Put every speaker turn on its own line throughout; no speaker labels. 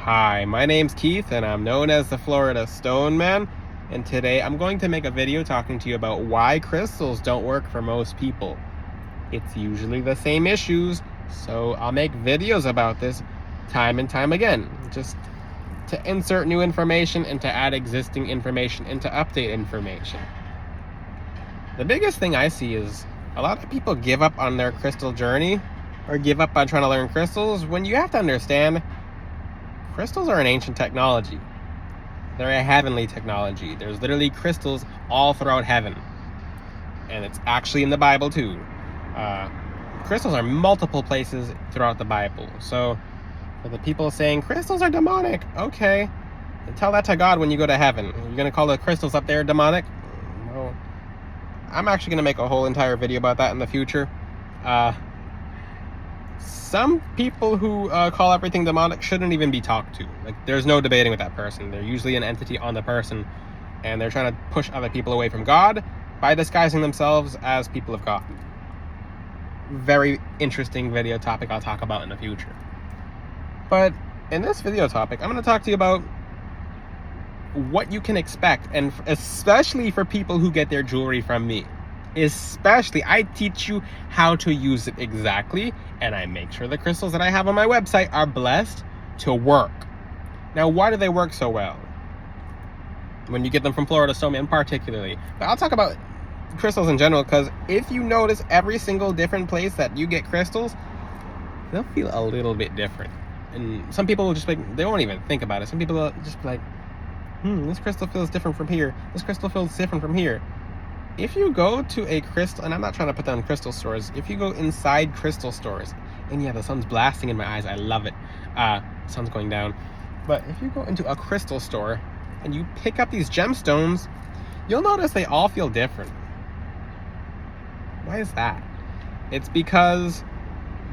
Hi, my name's Keith and I'm known as the Florida Stone Man, and today I'm going to make a video talking to you about why crystals don't work for most people. It's usually the same issues, so I'll make videos about this time and time again, just to insert new information and to add existing information and to update information. The biggest thing I see is a lot of people give up on their crystal journey or give up on trying to learn crystals when you have to understand crystals are an ancient technology. They're a heavenly technology. There's literally crystals all throughout heaven. And it's actually in the Bible too. Crystals are multiple places throughout the Bible. So for the people saying crystals are demonic, okay, tell that to God when you go to heaven. You're going to call the crystals up there demonic? No. I'm actually going to make a whole entire video about that in the future. Some people who call everything demonic shouldn't even be talked to. Like, there's no debating with that person. They're usually an entity on the person, and they're trying to push other people away from God by disguising themselves as people of God. Very interesting video topic I'll talk about in the future. But in this video topic, I'm going to talk to you about what you can expect, and especially for people who get their jewelry from me. Especially, I teach you how to use it exactly, and I make sure the crystals that I have on my website are blessed to work. Now, why do they work so well? When you get them from Florida Stone Man particularly. But I'll talk about crystals in general, because if you notice every single different place that you get crystals, they'll feel a little bit different. And some people will just like, they won't even think about it. Some people will just be like, this crystal feels different from here. This crystal feels different from here. If you go to a crystal, and I'm not trying to put down crystal stores, if you go inside crystal stores, and yeah, the sun's blasting in my eyes, I love it. Sun's going down. But if you go into a crystal store and you pick up these gemstones, you'll notice they all feel different. Why is that? It's because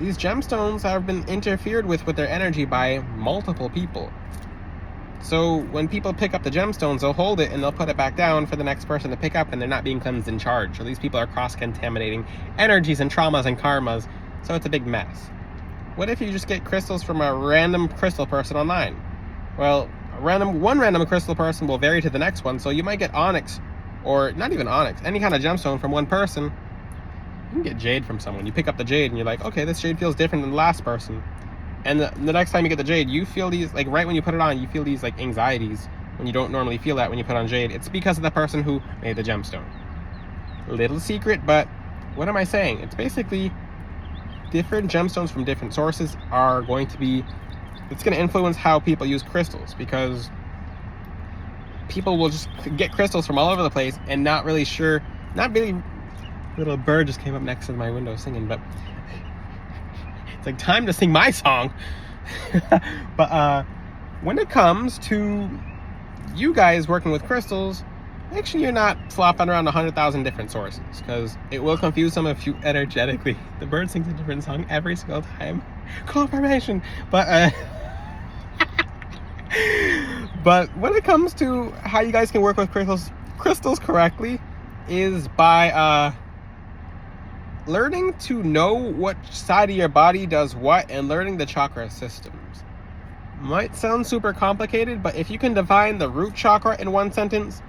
these gemstones have been interfered with their energy by multiple people. So when people pick up the gemstones, they'll hold it and they'll put it back down for the next person to pick up, and they're not being cleansed and charged. So these people are cross-contaminating energies and traumas and karmas, so it's a big mess. What if you just get crystals from a random crystal person online? Well, one random crystal person will vary to the next one, so you might get onyx, or not even onyx, any kind of gemstone from one person. You can get jade from someone. You pick up the jade and you're like, okay, this jade feels different than the last person. And the next time you get the jade, you feel these, like right when you put it on, you feel these like anxieties when you don't normally feel that when you put on jade. It's because of the person who made the gemstone. Little secret, but what am I saying? It's basically different gemstones from different sources are going to be, it's going to influence how people use crystals, because people will just get crystals from all over the place and not really, little bird just came up next to my window singing, but it's like time to sing my song. But when it comes to you guys working with crystals, make sure you're not flopping around 100,000 different sources, because it will confuse some of you energetically. The bird sings a different song every single time. Confirmation. But but when it comes to how you guys can work with crystals correctly is by learning to know what side of your body does what, and learning the chakra systems. Might sound super complicated, but if you can define the root chakra in one sentence,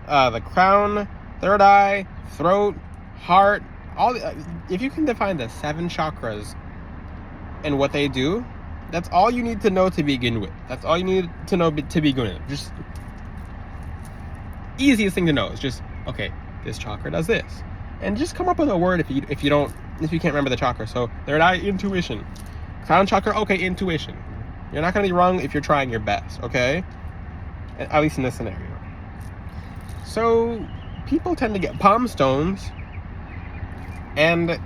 the crown, third eye, throat, heart, if you can define the 7 chakras and what they do, that's all you need to know to begin with. That's all you need to know to begin with. Just easiest thing to know is just, okay, this chakra does this. And just come up with a word if you can't remember the chakra. So third eye, intuition. Crown chakra, okay, intuition. You're not going to be wrong if you're trying your best, okay? At least in this scenario. So people tend to get palm stones, and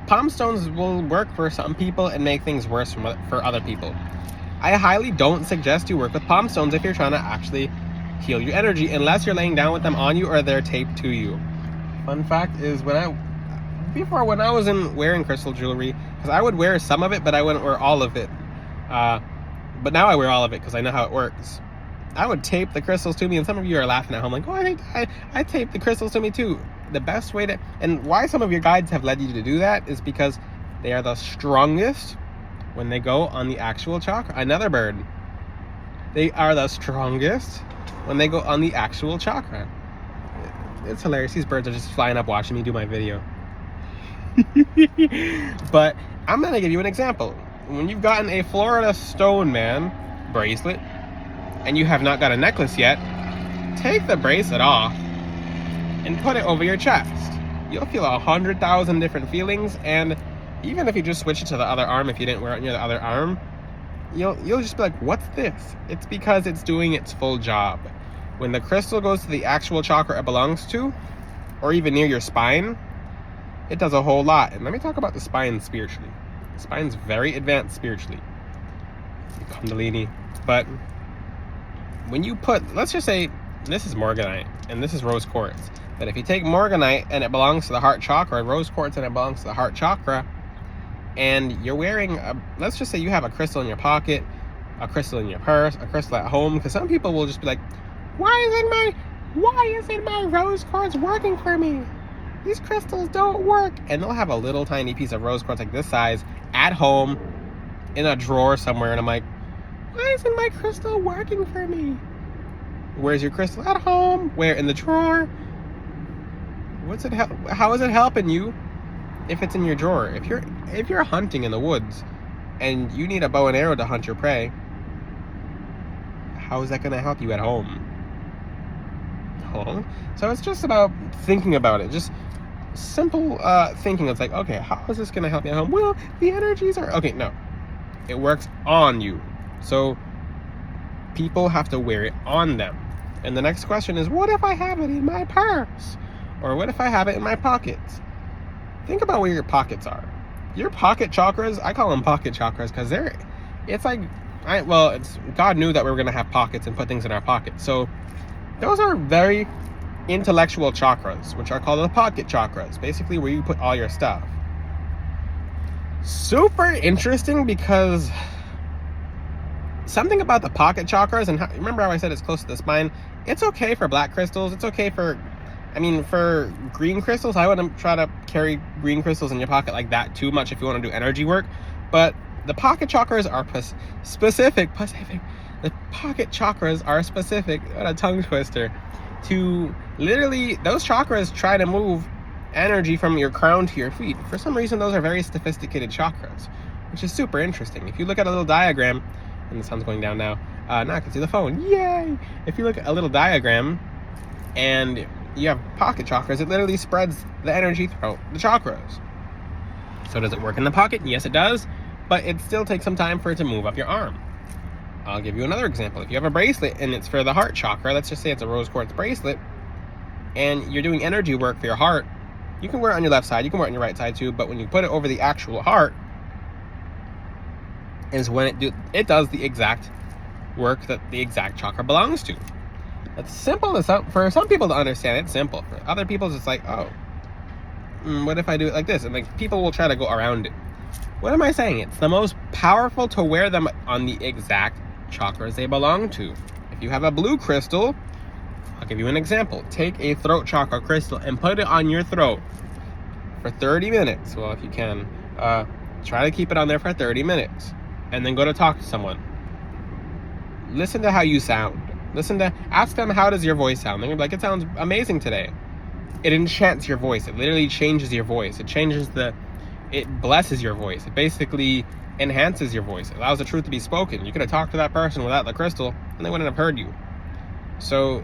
palm stones will work for some people and make things worse for other people. I highly don't suggest you work with palm stones if you're trying to actually heal your energy, unless you're laying down with them on you or they're taped to you. Fun fact is, when I was wearing crystal jewelry, because I would wear some of it, but I wouldn't wear all of it. But now I wear all of it because I know how it works. I would tape the crystals to me, and some of you are laughing at home like, oh, I tape the crystals to me too. The best way to, and why some of your guides have led you to do that is because they are the strongest when they go on the actual chakra. Another bird. They are the strongest when they go on the actual chakra. It's hilarious. These birds are just flying up watching me do my video. But I'm going to give you an example. When you've gotten a Florida Stone Man bracelet and you have not got a necklace yet, take the bracelet off and put it over your chest. You'll feel 100,000 different feelings, and even if you just switch it to the other arm, if you didn't wear it near the other arm, you'll just be like, what's this? It's because it's doing its full job. When the crystal goes to the actual chakra it belongs to, or even near your spine, it does a whole lot. And let me talk about the spine spiritually. The spine's very advanced spiritually. Kundalini. But when you put, let's just say, this is Morganite, and this is rose quartz. But if you take Morganite and it belongs to the heart chakra, rose quartz and it belongs to the heart chakra, and you're wearing, let's just say you have a crystal in your pocket, a crystal in your purse, a crystal at home, because some people will just be like, why isn't my rose quartz working for me? These crystals don't work. And they'll have a little tiny piece of rose quartz like this size at home in a drawer somewhere, and I'm like, why isn't my crystal working for me? Where's your crystal? At home. Where? In the drawer. How is it helping you if it's in your drawer? If you're hunting in the woods and you need a bow and arrow to hunt your prey, how is that going to help you at home? So it's just about thinking about it. Just simple thinking. It's like, okay, how is this going to help me at home? Well, the energies are... Okay, no. It works on you. So people have to wear it on them. And the next question is, what if I have it in my purse? Or what if I have it in my pockets? Think about where your pockets are. Your pocket chakras, I call them pocket chakras because God knew that we were going to have pockets and put things in our pockets. So those are very intellectual chakras, which are called the pocket chakras, basically where you put all your stuff. Super interesting, because something about the pocket chakras, and remember how I said it's close to the spine? It's okay for black crystals. It's okay for green crystals. I wouldn't try to carry green crystals in your pocket like that too much if you want to do energy work. But the pocket chakras are specific. The pocket chakras are specific, what a tongue twister, to literally, those chakras try to move energy from your crown to your feet. For some reason, those are very sophisticated chakras, which is super interesting. If you look at a little diagram, and the sun's going down now, now I can see the phone, yay! If you look at a little diagram, and you have pocket chakras, it literally spreads the energy throughout the chakras. So does it work in the pocket? Yes, it does, but it still takes some time for it to move up your arm. I'll give you another example. If you have a bracelet and it's for the heart chakra, let's just say it's a rose quartz bracelet, and you're doing energy work for your heart, you can wear it on your left side, you can wear it on your right side too, but when you put it over the actual heart is when it does the exact work that the exact chakra belongs to. It's simple for some people to understand. It's simple. For other people, it's like, oh, what if I do it like this? And like people will try to go around it. What am I saying? It's the most powerful to wear them on the exact chakras they belong to. If you have a blue crystal, I'll give you an example. Take a throat chakra crystal and put it on your throat for 30 minutes. Well, if you can, try to keep it on there for 30 minutes. And then go to talk to someone. Listen to how you sound. Ask them, how does your voice sound? They're gonna be like, it sounds amazing today. It enchants your voice. It literally changes your voice. It blesses your voice. It basically enhances your voice. It allows the truth to be spoken. You could have talked to that person without the crystal and they wouldn't have heard you. So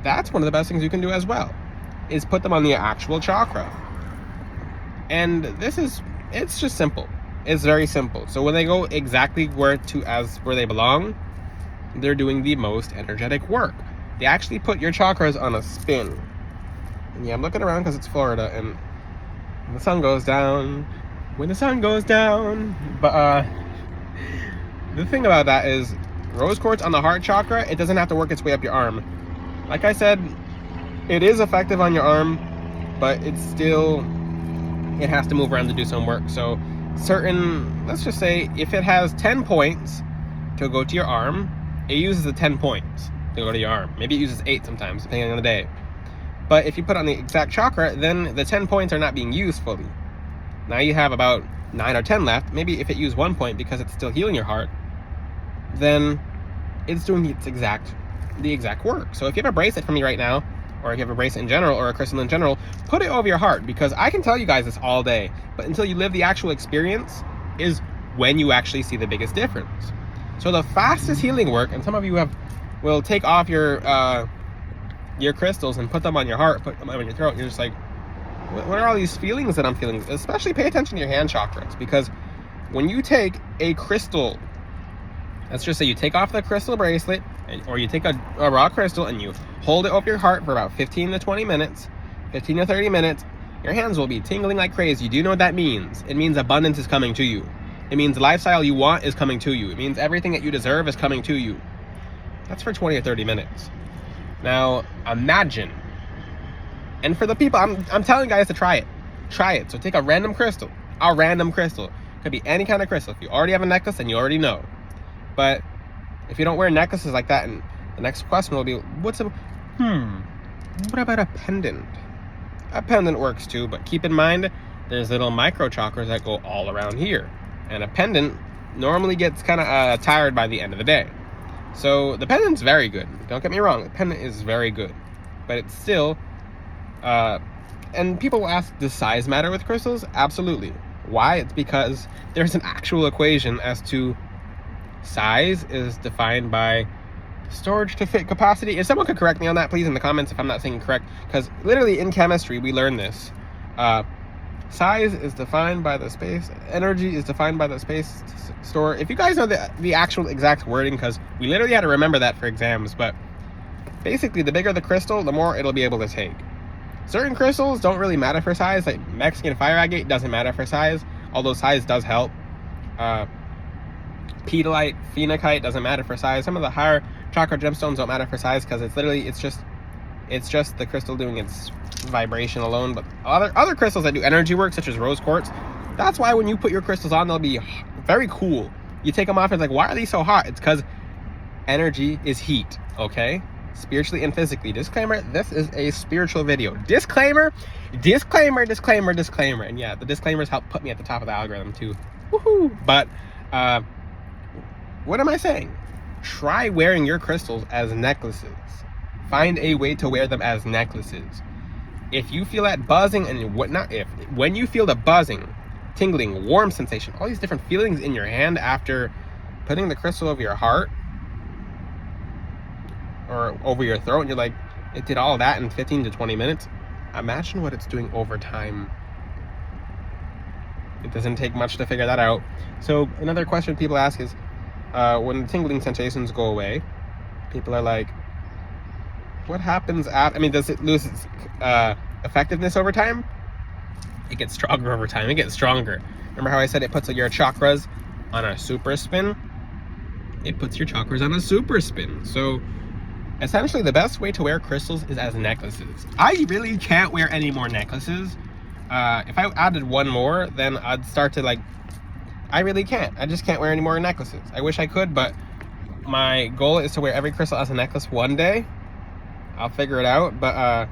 that's one of the best things you can do as well, is put them on the actual chakra. And it's just simple. It's very simple. So when they go exactly where they belong, they're doing the most energetic work. They actually put your chakras on a spin. And yeah, I'm looking around because it's Florida and the sun goes down. When the sun goes down. But the thing about that is, rose quartz on the heart chakra, it doesn't have to work its way up your arm. Like I said, it is effective on your arm, but it has to move around to do some work. So let's just say if it has 10 points to go to your arm, it uses the 10 points to go to your arm. Maybe it uses 8 sometimes, depending on the day. But if you put on the exact chakra, then the 10 points are not being used fully. Now you have about 9 or 10 left. Maybe if it used 1 point because it's still healing your heart, then it's doing the exact work. So if you have a bracelet from me right now, or if you have a bracelet in general, or a crystal in general, put it over your heart, because I can tell you guys this all day, but until you live the actual experience is when you actually see the biggest difference. So the fastest healing work, and some of you will take off your crystals and put them on your heart, put them on your throat, and you're just like, what are all these feelings that I'm feeling? Especially pay attention to your hand chakras, because when you take a crystal, let's just say you take off the crystal bracelet, or you take a raw crystal and you hold it over your heart for about 15 to 20 minutes, 15 to 30 minutes, your hands will be tingling like crazy. Do you know what that means? It means abundance is coming to you. It means the lifestyle you want is coming to you. It means everything that you deserve is coming to you. That's for 20 or 30 minutes. Now, imagine. And for the people, I'm telling you guys to try it. Try it. So take a random crystal. A random crystal. Could be any kind of crystal. If you already have a necklace, then you already know. But if you don't wear necklaces like that, and the next question will be, what about a pendant? A pendant works too, but keep in mind, there's little micro chakras that go all around here. And a pendant normally gets kind of tired by the end of the day. So the pendant's very good. Don't get me wrong, the pendant is very good. But it's still, and people will ask, does size matter with crystals? Absolutely. Why? It's because there's an actual equation as to size is defined by storage to fit capacity. If someone could correct me on that, please, in the comments if I'm not saying correct, because literally in chemistry we learn this. Size is defined by the space, energy is defined by the space store. If you guys know the actual exact wording, because we literally had to remember that for exams, but basically the bigger the crystal, the more it'll be able to take. Certain crystals don't really matter for size, like Mexican fire agate doesn't matter for size, although size does help. Pedalite, phenakite doesn't matter for size. Some of the higher chakra gemstones don't matter for size, because it's just the crystal doing its vibration alone. But other crystals that do energy work, such as rose quartz, that's why when you put your crystals on, they'll be very cool. You take them off, and it's like, why are they so hot? It's because energy is heat, okay? Spiritually and physically. Disclaimer, this is a spiritual video. Disclaimer. And yeah, the disclaimers help put me at the top of the algorithm too. Woohoo! But what am I saying? Try wearing your crystals as necklaces. Find a way to wear them as necklaces. If you feel that buzzing and whatnot, when you feel the buzzing, tingling, warm sensation, all these different feelings in your hand after putting the crystal over your heart or over your throat, and you're like, it did all that in 15 to 20 minutes, imagine what it's doing over time. It doesn't take much to figure that out. So another question people ask is, when the tingling sensations go away, people are like, what happens after? Does it lose its effectiveness over time? It gets stronger over time. It gets stronger. Remember how I said it puts your chakras on a super spin? It puts your chakras on a super spin. So essentially the best way to wear crystals is as necklaces. I really can't wear any more necklaces. If I added one more, then I'd start to I really can't. I just can't wear any more necklaces. I wish I could, but my goal is to wear every crystal as a necklace one day. I'll figure it out, but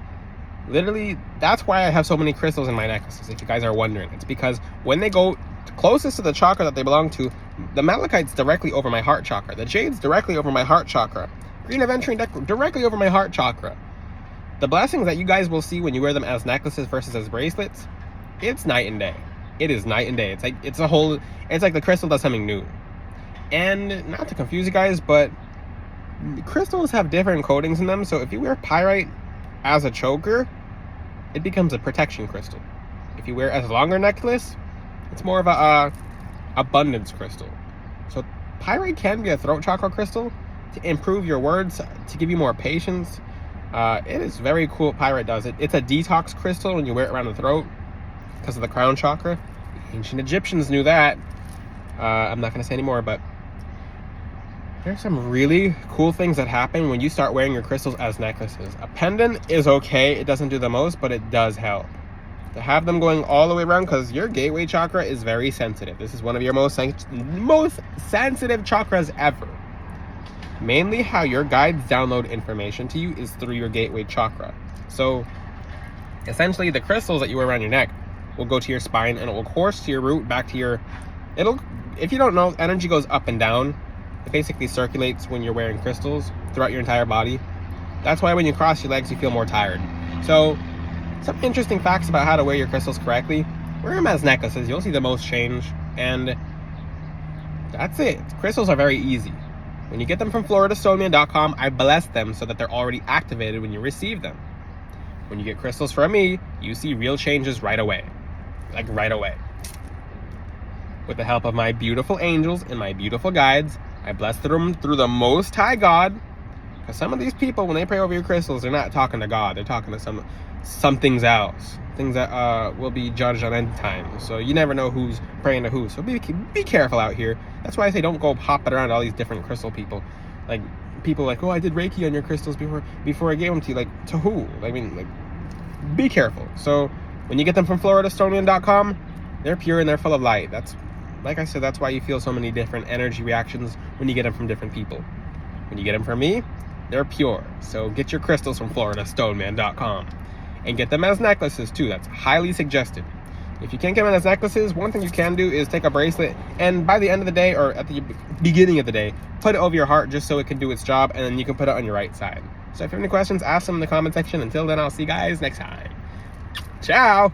literally that's why I have so many crystals in my necklaces, if you guys are wondering. It's because when they go closest to the chakra that they belong to, the malachite's directly over my heart chakra, the jade's directly over my heart chakra, green aventurine directly over my heart chakra. The blessings that you guys will see when you wear them as necklaces versus as bracelets, it's night and day. It is night and day. It's like the crystal does something new. And not to confuse you guys, but crystals have different coatings in them. So if you wear pyrite as a choker, it becomes a protection crystal. If you wear it as a longer necklace, it's more of a abundance crystal. So pyrite can be a throat chakra crystal to improve your words, to give you more patience. It is very cool what pyrite does. It's a detox crystal when you wear it around the throat because of the crown chakra. The ancient Egyptians knew that. I'm not going to say any more, but there's some really cool things that happen when you start wearing your crystals as necklaces. A pendant is okay. It doesn't do the most, but it does help. To have them going all the way around, because your gateway chakra is very sensitive. This is one of your most sensitive chakras ever. Mainly how your guides download information to you is through your gateway chakra. So essentially the crystals that you wear around your neck will go to your spine and it will course to your root back to your, if you don't know, energy goes up and down It basically circulates when you're wearing crystals throughout your entire body. That's why when you cross your legs, you feel more tired. So, some interesting facts about how to wear your crystals correctly. Wear them as necklaces. You'll see the most change. And that's it. Crystals are very easy. When you get them from FloridaStoneman.com, I bless them so that they're already activated when you receive them. When you get crystals from me, you see real changes right away. Like right away. With the help of my beautiful angels and my beautiful guides, I bless them through the Most High God. Because some of these people, when they pray over your crystals, they're not talking to God. They're talking to some things else. Things that will be judged on end time. So you never know who's praying to who. So be careful out here. That's why I say don't go hopping around all these different crystal people. Like, people like, oh, I did Reiki on your crystals before I gave them to you. Like, to who? I mean, like, be careful. So when you get them from FloridaStoneman.com, they're pure and they're full of light. That's, like I said, that's why you feel so many different energy reactions when you get them from different people. When you get them from me, they're pure. So get your crystals from FloridaStoneman.com. And get them as necklaces too. That's highly suggested. If you can't get them as necklaces, one thing you can do is take a bracelet and by the end of the day or at the beginning of the day, put it over your heart just so it can do its job, and then you can put it on your right side. So if you have any questions, ask them in the comment section. Until then, I'll see you guys next time. Ciao!